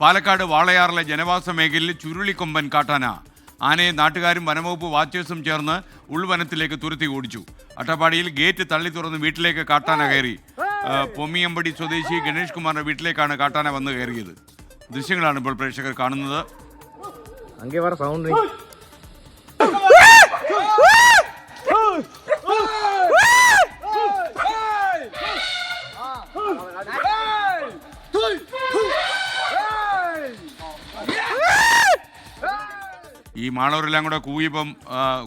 പാലക്കാട് വാളയാറിലെ ജനവാസ മേഖലയിൽ ചുരുളിക്കൊമ്പൻ കാട്ടാന ആനയെ നാട്ടുകാരും വനംവകുപ്പ് വാച്ചേഴ്സും ചേർന്ന് ഉൾവനത്തിലേക്ക് തുരത്തി ഓടിച്ചു. അട്ടപ്പാടിയിൽ ഗേറ്റ് തള്ളി തുറന്ന് വീട്ടിലേക്ക് കാട്ടാന കയറി. പൊമ്മിയമ്പടി സ്വദേശി ഗണേഷ് കുമാറിന്റെ വീട്ടിലേക്കാണ് കാട്ടാന വന്ന് കയറിയത്. ദൃശ്യങ്ങളാണ് ഇപ്പോൾ പ്രേക്ഷകർ കാണുന്നത്. ഈ മാളവരെല്ലാം കൂടെ കൂവിയപ്പം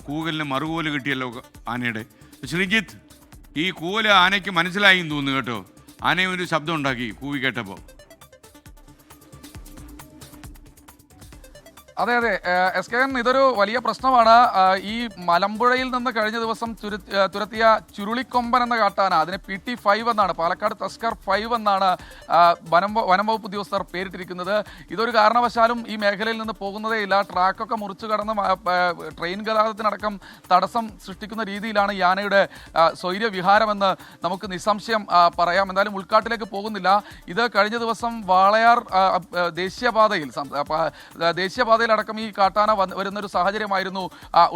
കൂകലിന് മറുകൂല് കിട്ടിയല്ലോ ആനയുടെ. ശ്രീജിത്ത്, ഈ കൂവല് ആനയ്ക്ക് മനസ്സിലായി എന്ന് തോന്നുന്നു കേട്ടോ. ആനയും ഒരു ശബ്ദം ഉണ്ടാക്കി കൂവി കേട്ടപ്പോൾ. അതെ അതെ എസ് കെ എൻ, ഇതൊരു വലിയ പ്രശ്നമാണ്. ഈ മലമ്പുഴയിൽ നിന്ന് കഴിഞ്ഞ ദിവസം തുരത്തിയ ചുരുളിക്കൊമ്പൻ എന്ന കാട്ടാന, അതിനെ PT5 എന്നാണ്, പാലക്കാട് തസ്കർ 5 എന്നാണ് വനംവകുപ്പ് ഉദ്യോഗസ്ഥർ പേരിട്ടിരിക്കുന്നത്. ഇതൊരു കാരണവശാലും ഈ മേഖലയിൽ നിന്ന് പോകുന്നതേയില്ല. ട്രാക്കൊക്കെ മുറിച്ചു കടന്ന് ട്രെയിൻ ഗതാഗതത്തിനടക്കം തടസ്സം സൃഷ്ടിക്കുന്ന രീതിയിലാണ് ഈ ആനയുടെ സ്വൈര്യവിഹാരമെന്ന് നമുക്ക് നിസ്സംശയം പറയാം. എന്തായാലും ഉൾക്കാട്ടിലേക്ക് പോകുന്നില്ല. ഇത് കഴിഞ്ഞ ദിവസം വാളയാർ ദേശീയപാതയിൽ അടക്കം ഈ കാട്ടാന വരുന്നൊരു സാഹചര്യമായിരുന്നു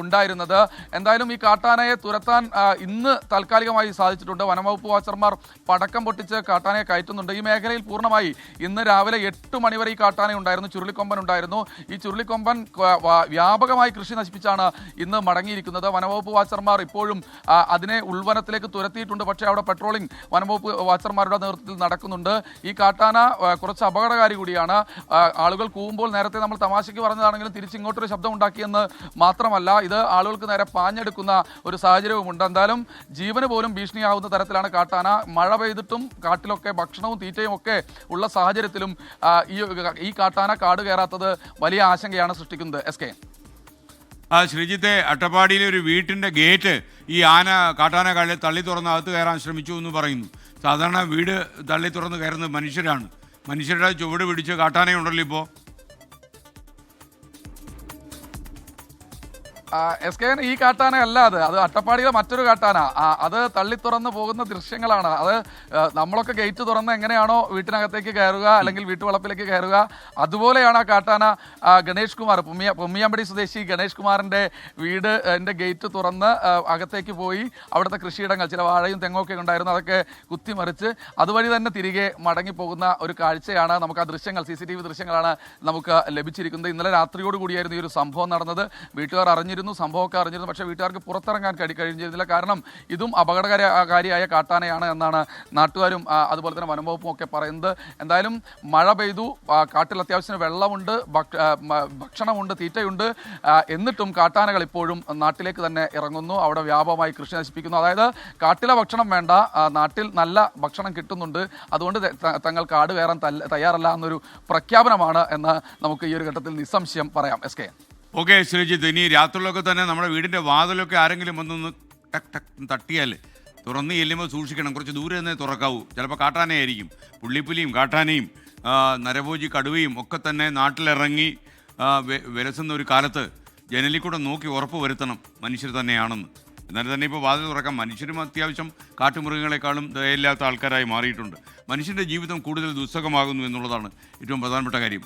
ഉണ്ടായിരുന്നത്. എന്തായാലും ഈ കാട്ടാനയെ തുരത്താൻ ഇന്ന് താൽക്കാലികമായി സാധിച്ചിട്ടുണ്ട്. വനംവകുപ്പ് വാച്ചർമാർ പടക്കം പൊട്ടിച്ച് കാട്ടാനയെ കയറ്റുന്നുണ്ട്. ഈ മേഖലയിൽ പൂർണ്ണമായി ഇന്ന് രാവിലെ 8 മണി വരെ ഈ കാട്ടാന ഉണ്ടായിരുന്നു, ചുരുളിക്കൊമ്പൻ ഉണ്ടായിരുന്നു. ഈ ചുരുളിക്കൊമ്പൻ വ്യാപകമായി കൃഷി നശിപ്പിച്ചാണ് ഇന്ന് മടങ്ങിയിരിക്കുന്നത്. വനംവകുപ്പ് വാച്ചർമാർ ഇപ്പോഴും അതിനെ ഉൾവനത്തിലേക്ക് തുരത്തിയിട്ടുണ്ട്. പക്ഷേ അവിടെ പെട്രോളിംഗ് വനംവകുപ്പ് വാച്ചർമാരുടെ നേതൃത്വത്തിൽ നടക്കുന്നുണ്ട്. ഈ കാട്ടാന കുറച്ച് അപകടകാരി കൂടിയാണ്. ആളുകൾ കൂവുമ്പോൾ നേരത്തെ നമ്മൾ തമാശയ്ക്ക് പറഞ്ഞതാണെങ്കിലും തിരിച്ചിങ്ങോട്ടൊരു ശബ്ദം ഉണ്ടാക്കിയെന്ന് മാത്രമല്ല, ഇത് ആളുകൾക്ക് നേരെ പാഞ്ഞെടുക്കുന്ന ഒരു സാഹചര്യവുമുണ്ട്. എന്തായാലും ജീവന് പോലും ഭീഷണിയാവുന്ന തരത്തിലാണ് കാട്ടാന. മഴ പെയ്തിട്ടും കാട്ടിലൊക്കെ ഭക്ഷണവും തീറ്റയും ഒക്കെ ഉള്ള സാഹചര്യത്തിലും ഈ കാട്ടാന കാട് കയറാത്തത് വലിയ ആശങ്കയാണ് സൃഷ്ടിക്കുന്നത്. എസ് കെ ശ്രീജിത്തെ, അട്ടപ്പാടിയിലെ ഒരു വീട്ടിൻ്റെ ഗേറ്റ് ഈ ആന കാട്ടാന തള്ളി തുറന്ന് അകത്ത് കയറാൻ ശ്രമിച്ചു എന്ന് പറയുന്നു. സാധാരണ വീട് തള്ളി തുറന്ന് കയറുന്നത് മനുഷ്യരാണ്. മനുഷ്യരുടെ ചുവട് പിടിച്ച് കാട്ടാനയുണ്ടല്ലോ ഇപ്പോൾ. എസ് കെ, ഈ കാട്ടാന അല്ല, അത് അട്ടപ്പാടിയിലെ മറ്റൊരു കാട്ടാന. അത് തള്ളി തുറന്ന് പോകുന്ന ദൃശ്യങ്ങളാണ്. അത് നമ്മളൊക്കെ ഗേറ്റ് തുറന്ന് എങ്ങനെയാണോ വീട്ടിനകത്തേക്ക് കയറുക അല്ലെങ്കിൽ വീട്ടുവളപ്പിലേക്ക് കയറുക, അതുപോലെയാണ് ആ കാട്ടാന. ഗണേഷ് കുമാർ, പൊമ്മിയമ്പടി സ്വദേശി ഗണേഷ് കുമാറിൻ്റെ വീടിൻ്റെ ഗേറ്റ് തുറന്ന് അകത്തേക്ക് പോയി അവിടുത്തെ കൃഷിയിടങ്ങൾ, ചില വാഴയും തെങ്ങൊക്കെ ഉണ്ടായിരുന്നു, അതൊക്കെ കുത്തിമറിച്ച് അതുവഴി തന്നെ തിരികെ മടങ്ങിപ്പോകുന്ന ഒരു കാഴ്ചയാണ്. നമുക്ക് ആ ദൃശ്യങ്ങൾ, CCTV ദൃശ്യങ്ങളാണ് നമുക്ക് ലഭിച്ചിരിക്കുന്നത്. ഇന്നലെ രാത്രിയോട് കൂടിയായിരുന്നു ഈ ഒരു സംഭവം നടന്നത്. വീട്ടുകാർ സംഭവമൊക്കെ അറിഞ്ഞിരുന്നു. പക്ഷേ വീട്ടുകാർക്ക് പുറത്തിറങ്ങാൻ കഴിഞ്ഞിരുന്നില്ല. കാരണം ഇതും അപകടകാരിയായ കാട്ടാനയാണ് എന്നാണ് നാട്ടുകാരും അതുപോലെ തന്നെ വനംവകുപ്പും ഒക്കെ പറയുന്നത്. എന്തായാലും മഴ പെയ്തു, കാട്ടിൽ അത്യാവശ്യത്തിന് വെള്ളമുണ്ട്, ഭക്ഷണമുണ്ട്, തീറ്റയുണ്ട്. എന്നിട്ടും കാട്ടാനകൾ ഇപ്പോഴും നാട്ടിലേക്ക് തന്നെ ഇറങ്ങുന്നു. അവിടെ വ്യാപകമായി കൃഷി നശിപ്പിക്കുന്നു. അതായത് കാട്ടിലെ ഭക്ഷണം വേണ്ട, നാട്ടിൽ നല്ല ഭക്ഷണം കിട്ടുന്നുണ്ട്, അതുകൊണ്ട് തങ്ങൾ കാട് കയറാൻ തയ്യാറല്ല എന്നൊരു പ്രഖ്യാപനമാണ് എന്ന് നമുക്ക് ഈ ഒരു ഘട്ടത്തിൽ നിസ്സംശയം പറയാം. എസ് കെ ഓക്കെ ശ്രീജിത്ത്, ഇനി രാത്രിയിലൊക്കെ തന്നെ നമ്മുടെ വീടിൻ്റെ വാതിലൊക്കെ ആരെങ്കിലും വന്നൊന്ന് ടക്ക് ടക്ക് തട്ടിയാൽ തുറന്ന് ചെല്ലുമ്പോൾ സൂക്ഷിക്കണം. കുറച്ച് ദൂരെ തന്നെ തുറക്കാവൂ. ചിലപ്പോൾ കാട്ടാനയായിരിക്കും. പുള്ളിപ്പുലിയും കാട്ടാനയും നരഭോജി കടുവയും ഒക്കെ തന്നെ നാട്ടിലിറങ്ങി വിലസുന്ന ഒരു കാലത്ത് ജനലിൽ കൂടെ നോക്കി ഉറപ്പ് വരുത്തണം മനുഷ്യർ തന്നെയാണെന്ന്. എന്നാലും തന്നെ ഇപ്പോൾ വാതിൽ തുറക്കാം. മനുഷ്യരും അത്യാവശ്യം കാട്ടുമൃഗങ്ങളെക്കാളും ദയയില്ലാത്ത ആൾക്കാരായി മാറിയിട്ടുണ്ട്. മനുഷ്യൻ്റെ ജീവിതം കൂടുതൽ ദുസ്സഹമാകുന്നു എന്നുള്ളതാണ് ഏറ്റവും പ്രധാനപ്പെട്ട കാര്യം.